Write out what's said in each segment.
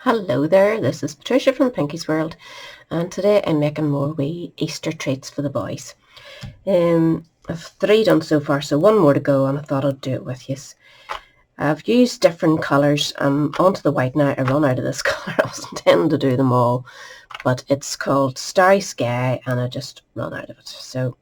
Hello there, this is Patricia from Pinky's World, and today I'm making more wee Easter treats for the boys. I've 3 done so far, so 1 more to go, and I thought I'd do it with you. I've used different colours. Onto the white now. I run out of this colour. I was intending to do them all, but it's called Starry Sky, and I just run out of it. So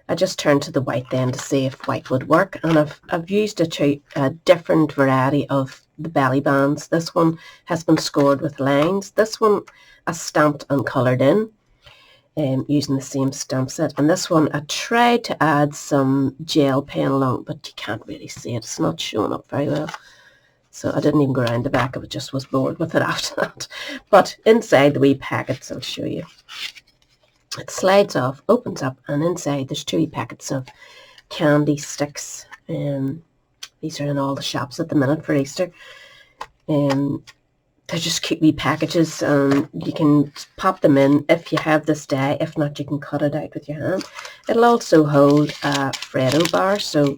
I just turned to the white then to see if white would work, and I've used a different variety of the belly bands. This one has been scored with lines. This one I stamped and coloured in using the same stamp set, and this one I tried to add some gel pen along, but you can't really see it. It's not showing up very well. So I didn't even go around the back of it, just was bored with it after that. But inside the wee packets, I'll show you. It slides off, opens up, and inside there's 2 packets of candy sticks. These are in all the shops at the minute for Easter. They're just cute wee packages, and you can pop them in if you have this die. If not, you can cut it out with your hand. It'll also hold a Freddo bar, so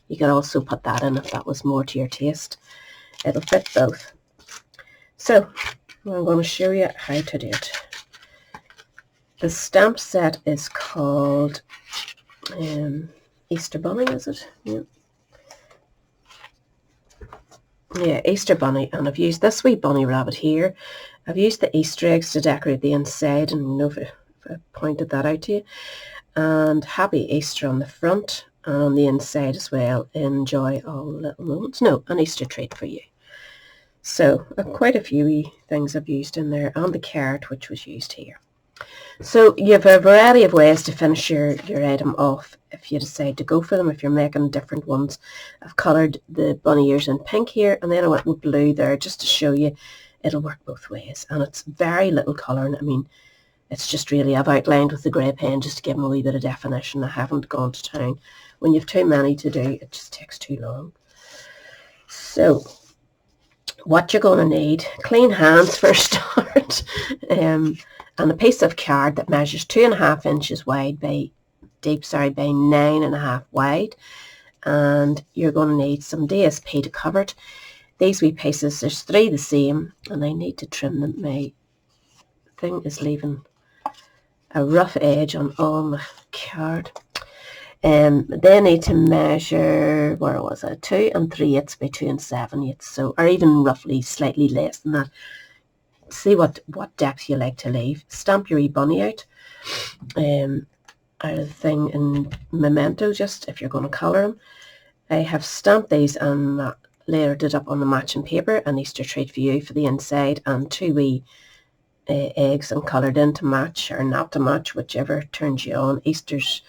you can also put that in if that was more to your taste. It'll fit both. So I'm going to show you how to do it. The stamp set is called Easter Bunny, is it? Yeah, Easter Bunny, and I've used this wee bunny rabbit here. I've used the Easter eggs to decorate the inside, and I know if I pointed that out to you. And Happy Easter on the front, and on the inside as well. Enjoy all the little moments. No, an Easter treat for you. So quite a few wee things I've used in there, and the carrot which was used here. So you have a variety of ways to finish your item off if you decide to go for them, if you're making different ones. I've coloured the bunny ears in pink here, and then I went with blue there just to show you it'll work both ways. And it's very little colouring. I mean, it's just really, I've outlined with the grey pen just to give them a wee bit of definition. I haven't gone to town. When you've too many to do, it just takes too long. So what you're going to need, clean hands for a start, and a piece of card that measures 2.5 inches wide by 9.5 wide, and you're going to need some DSP to cover it. These wee pieces, there's 3 the same, and I need to trim them. My thing is leaving a rough edge on all my card. They need to measure, where was it, 2 3/8 by 2 7/8, so, or even roughly slightly less than that. See what depth you like to leave. Stamp your wee bunny out of the thing in Memento, just if you're going to colour them. I have stamped these and layered it up on the matching paper, an Easter treat for you for the inside, and 2 wee eggs and coloured in to match or not to match, whichever turns you on. Easter's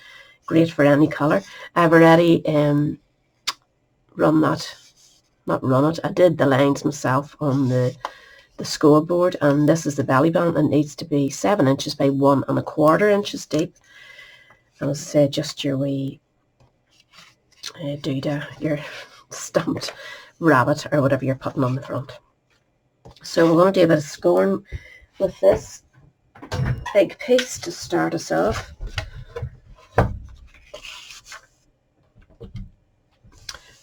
great for any colour. I've already I did the lines myself on the scoreboard, and this is the belly band. It needs to be 7 inches by 1.25 inches deep. And as I say, just your wee doodah, your stamped rabbit or whatever you're putting on the front. So we're going to do a bit of scoring with this big piece to start us off.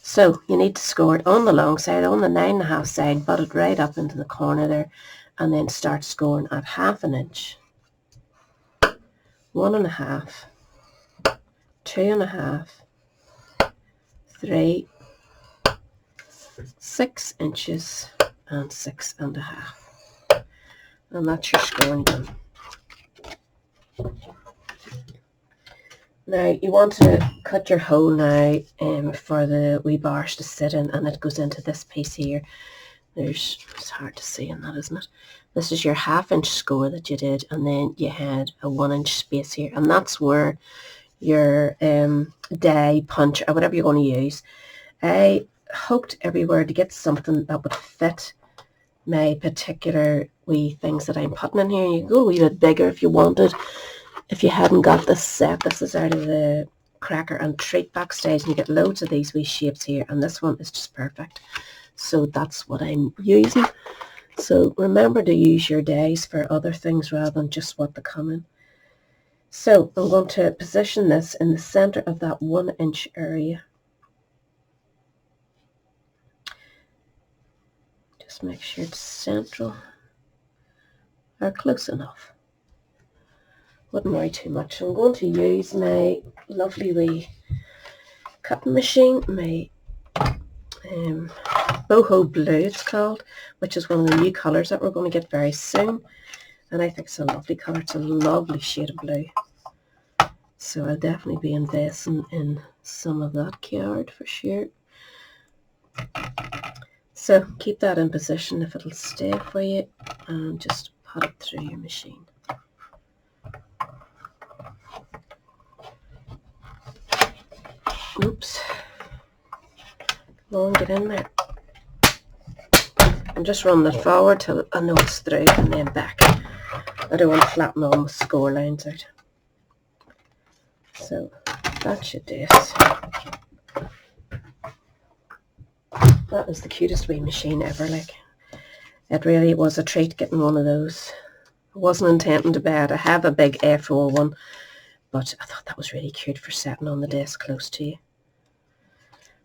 So you need to score it on the long side, on the 9.5 side, butt it right up into the corner there, and then start scoring at 1/2 inch, 1.5, 2.5, 3, 6 inches, and 6.5. And that's your scoring done. Now you want to cut your hole now for the wee bars to sit in, and it goes into this piece here. It's hard to see in that, isn't it? This is your 1/2 inch score that you did, and then you had a 1 inch space here, and that's where your die punch or whatever you're going to use. I hooked everywhere to get something that would fit my particular wee things that I'm putting in here. You can go a wee bit bigger if you wanted. If you hadn't got this set, this is out of the Cracker and Treat backstage, and you get loads of these wee shapes here, and this one is just perfect. So that's what I'm using. So remember to use your dies for other things rather than just what they come in. So I'm going to position this in the center of that 1 inch area. Just Just make sure it's central or close enough. Wouldn't worry too much. I'm going to use my lovely wee cutting machine, my Boho Blue it's called, which is one of the new colours that we're going to get very soon. And I think it's a lovely colour. It's a lovely shade of blue. So I'll definitely be investing in some of that card for sure. So keep that in position if it'll stay for you, and just put it through your machine. Oops. Come on, get in there. I'm just running it forward till I know it's through, and then back. I don't want to flatten all my score lines out. So that should do it. That is the cutest wee machine ever, like. It really was a treat getting one of those. I wasn't intending to buy it. I have a big F4 one, but I thought that was really cute for setting on the desk close to you.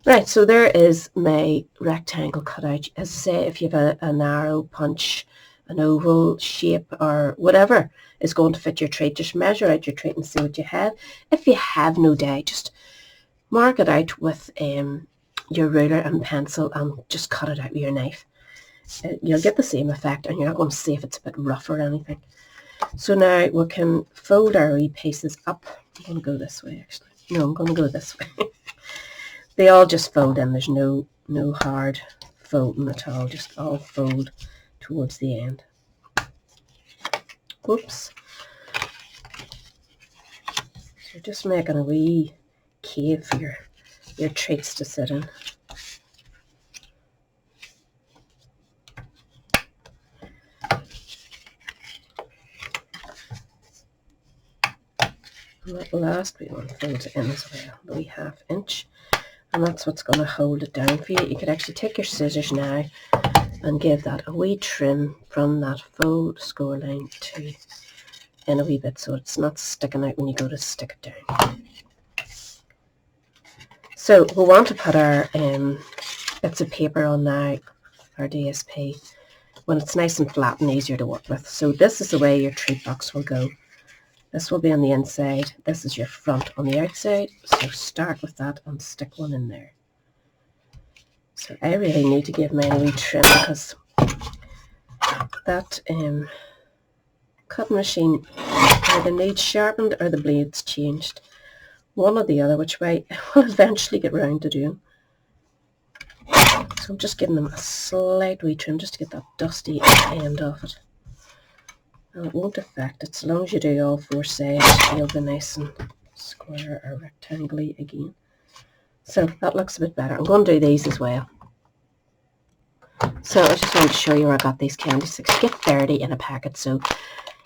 Right, so there is my rectangle cut out. As I say, if you have an arrow, punch, an oval shape or whatever is going to fit your treat, just measure out your treat and see what you have. If you have no die, just mark it out with your ruler and pencil and just cut it out with your knife. You'll get the same effect, and you're not going to see if it's a bit rough or anything. So now we can fold our wee pieces up. I'm going to go this way actually. No, I'm going to go this way. They all just fold in. There's no hard folding at all. Just all fold towards the end. Whoops. So just making a wee cave for your treats to sit in. And that last wee one folds in as well, the wee 1/2 inch. And that's what's going to hold it down for you. You could actually take your scissors now and give that a wee trim from that fold score line to in a wee bit, so it's not sticking out when you go to stick it down. So we want to put our bits of paper on now, our DSP, when it's nice and flat and easier to work with. So this is the way your treat box will go. This will be on the inside. This is your front on the outside. So start with that and stick one in there. So I really need to give mine a wee trim because that cutting machine either needs sharpened or the blades changed. One or the other, which way I will eventually get round to doing. So I'm just giving them a slight wee trim just to get that dusty end off it. And it won't affect it, so long as you do all 4 sides, it'll be nice and square or rectangle-y again. So that looks a bit better. I'm going to do these as well. So I just wanted to show you where I got these candy sticks. You get 30 in a packet, so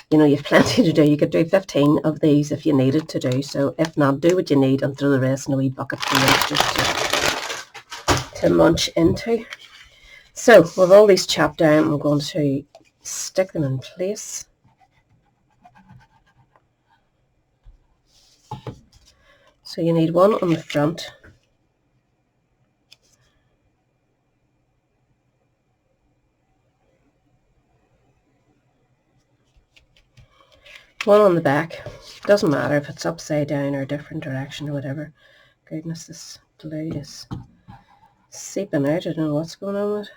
you know you've plenty to do. You could do 15 of these if you needed to do. So if not, do what you need and throw the rest in a wee bucket for youngsters to munch into. So with all these chopped down, I'm going to stick them in place. So you need one on the front. One on the back. Doesn't matter if it's upside down or a different direction or whatever. Goodness, this glue is seeping out. I don't know what's going on with it.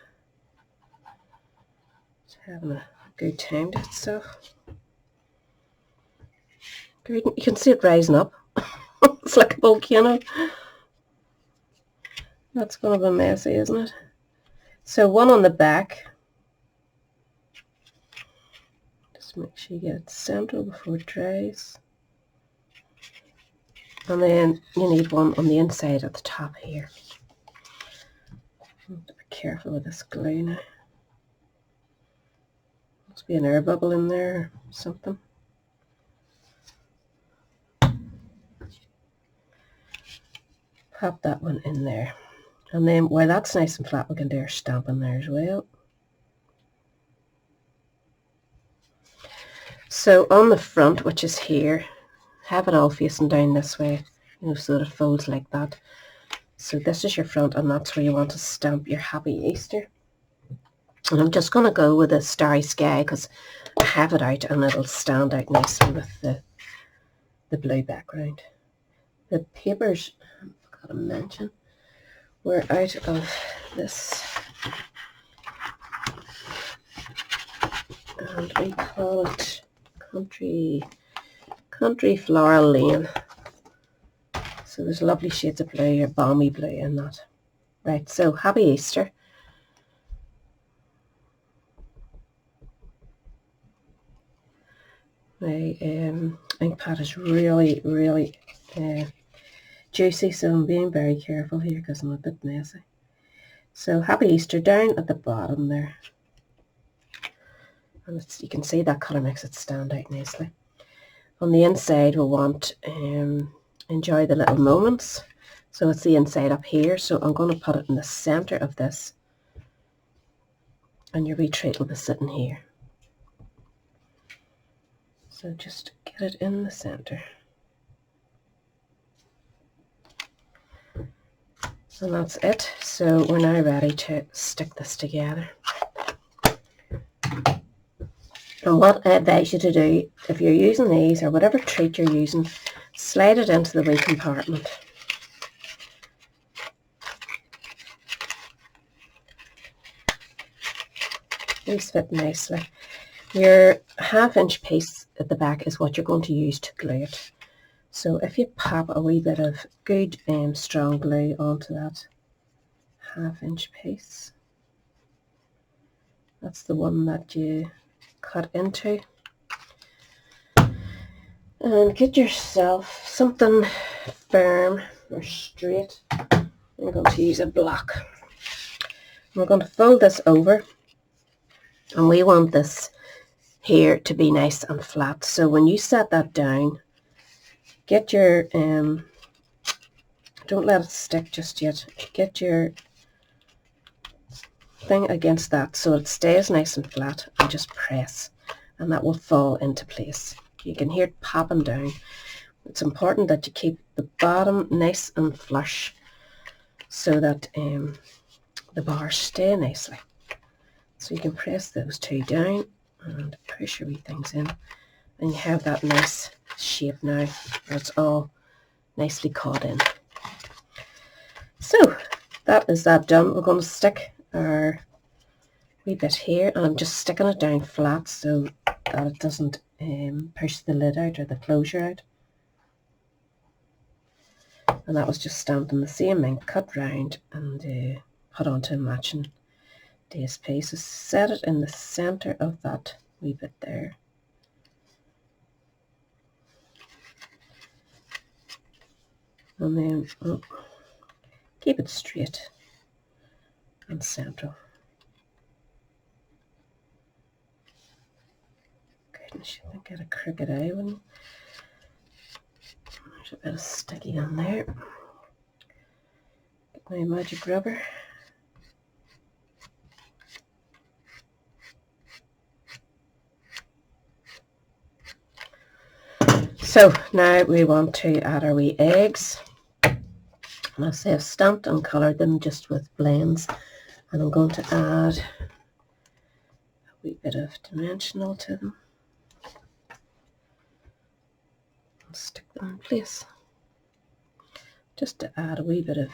It's having a good time to itself. Good. You can see it rising up. It's like a volcano. That's going to be messy, isn't it? So one on the back. Just make sure you get it central before it dries. And then you need one on the inside at the top here. I have to be careful with this glue now. Must be an air bubble in there or something. Pop that one in there. And then while that's nice and flat, we can do our stamp in there as well. So on the front, which is here, have it all facing down this way, you know, so that it folds like that. So this is your front, and that's where you want to stamp your Happy Easter. And I'm just going to go with a Starry Sky because I have it out and it'll stand out nicely with the blue background. The papers, I forgot to mention, were out of this, and we call it Country Floral Lane. So there's lovely shades of blue, or balmy blue in that. Right, so happy Easter. My ink pad is really juicy, so I'm being very careful here because I'm a bit messy. So happy Easter down at the bottom there. And you can see that colour makes it stand out nicely. On the inside we'll want enjoy the little moments. So it's the inside up here, so I'm going to put it in the centre of this. And your wee treat will be sitting here. So just get it in the centre. And that's it. So we're now ready to stick this together. And what I advise you to do, if you're using these or whatever treat you're using, slide it into the wee compartment. These fit nicely. Your 1/2 inch piece at the back is what you're going to use to glue it. So if you pop a wee bit of good strong glue onto that 1/2 inch piece, that's the one that you cut into, and get yourself something firm or straight. I'm going to use a block. We're going to fold this over, and we want this here to be nice and flat. So when you set that down, get your don't let it stick just yet. Get your thing against that so it stays nice and flat, and just press, and that will fall into place. You can hear it popping down. It's important that you keep the bottom nice and flush so that the bars stay nicely. So you can press those two down and push your wee things in, and you have that nice shape now where it's all nicely caught in. So that is that done. We're going to stick our wee bit here, and I'm just sticking it down flat so that it doesn't push the lid out or the closure out. And that was just stamped in the same ink, cut round and put onto a matching DSP. So set it in the centre of that wee bit there. And then keep it straight and central. Goodness, you might get a crooked eye when there's a bit of sticky on there. Get my magic rubber. So now we want to add our wee eggs. And as I say, I've stamped and coloured them just with blends. And I'm going to add a wee bit of dimensional to them. And stick them in place. Just to add a wee bit of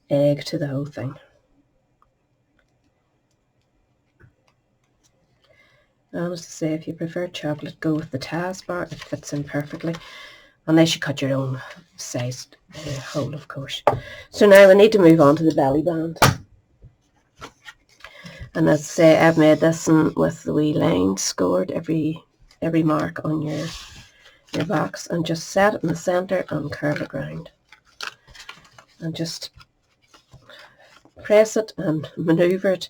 egg to the whole thing. And as I say, if you prefer chocolate, go with the Taz bar. It fits in perfectly. Unless you cut your own sized hole, of course. So now we need to move on to the belly band. And as I say, I've made this one with the wee lines scored every mark on your box, and just set it in the centre and curve it round. And just press it and manoeuvre it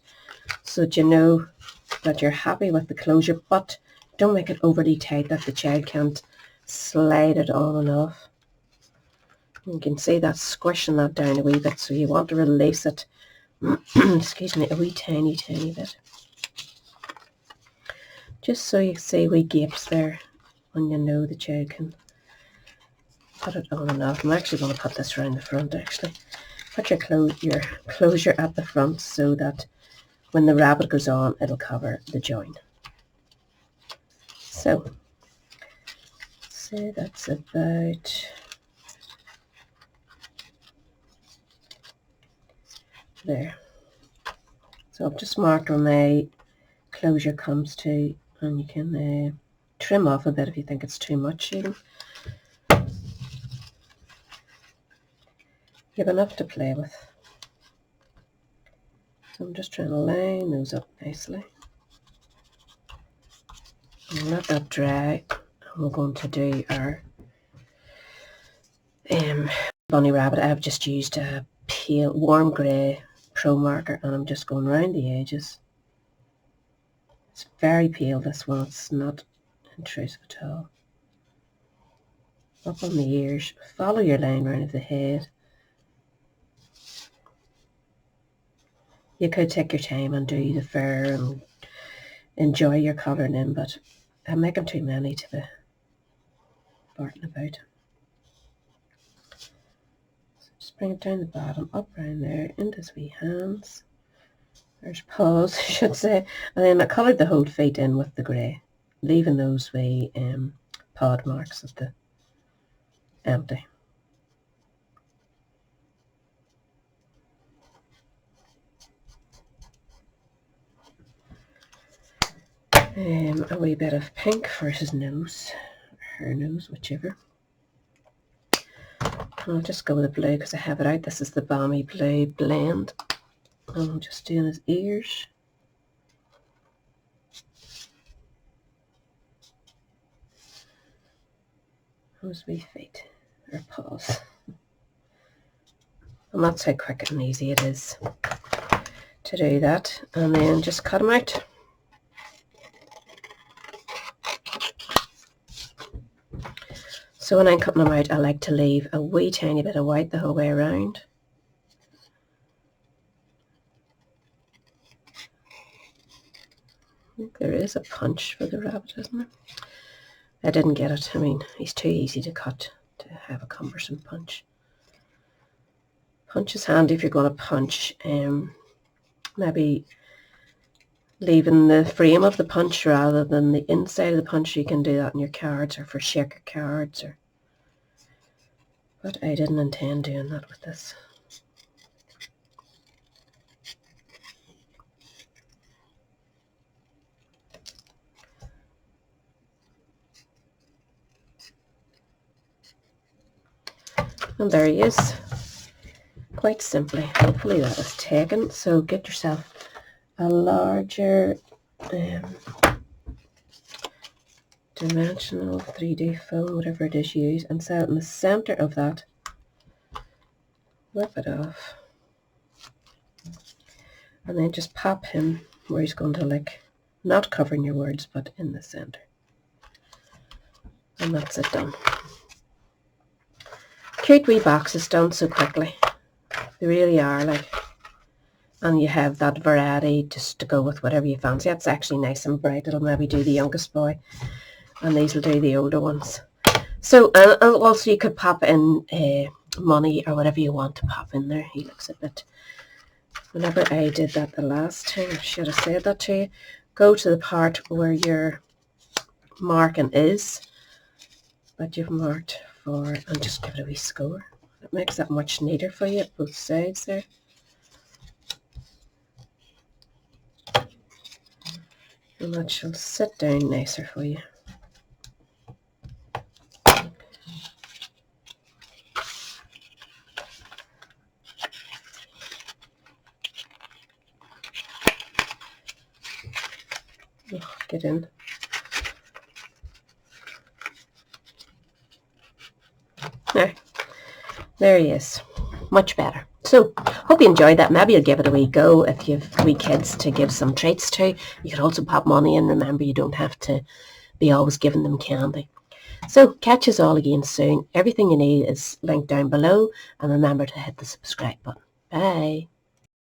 so that you know that you're happy with the closure, but don't make it overly tight that the child can't slide it on and off. You can see that squishing that down a wee bit, so you want to release it excuse me, a wee tiny bit, just so you see wee gapes there and you know the child can put it on and off. I'm actually going to put this around the front actually. Put your closure at the front so that when the rabbit goes on, it'll cover the join. So, say that's about there. So I've just marked where my closure comes to, and you can trim off a bit if you think it's too much even. You have enough to play with. So I'm just trying to line those up nicely. And let that dry, and we're going to do our bunny rabbit. I've just used a pale, warm grey Pro marker, and I'm just going around the edges. It's very pale, this one. It's not intrusive at all. Up on the ears. Follow your line round the head. You could take your time and do the fur and enjoy your colouring in, but I'm making too many to be farting about. So just bring it down the bottom, up round there, into his wee hands. There's paws, I should say. And then I coloured the whole feet in with the grey, leaving those wee pod marks at the empty. A wee bit of pink for his nose, or her nose, whichever. And I'll just go with the blue because I have it out. This is the Balmy Blue blend. And I'm just doing his ears. Those wee feet, or paws. And that's how quick and easy it is to do that. And then just cut them out. So when I'm cutting them out, I like to leave a wee tiny bit of white the whole way around. I think there is a punch for the rabbit, isn't there? I didn't get it. I mean, he's too easy to cut to have a cumbersome punch. Punch is handy if you're going to punch. Maybe leaving the frame of the punch rather than the inside of the punch. You can do that in your cards or for shaker cards. But I didn't intend doing that with this. And there he is. Quite simply. Hopefully that is taken. So get yourself a larger dimensional 3D foam, whatever it is you use, and set it in the center of that. Whip it off. And then just pop him where he's going to, like, not covering your words, but in the center. And that's it done. Cute wee boxes done so quickly. They really are, like. And you have that variety just to go with whatever you fancy. That's actually nice and bright. It'll maybe do the youngest boy. And these will do the older ones. So, and also you could pop in money or whatever you want to pop in there. He looks a bit... Whenever I did that the last time, I should have said that to you. Go to the part where your marking is that you've marked for, and just give it a wee score. It makes that much neater for you at both sides there. And that shall sit down nicer for you. Oh, get in. There he is. Much better. So, hope you enjoyed that. Maybe you'll give it a wee go if you've wee kids to give some treats to. You could also pop money in. Remember, you don't have to be always giving them candy. So, catch us all again soon. Everything you need is linked down below. And remember to hit the subscribe button. Bye.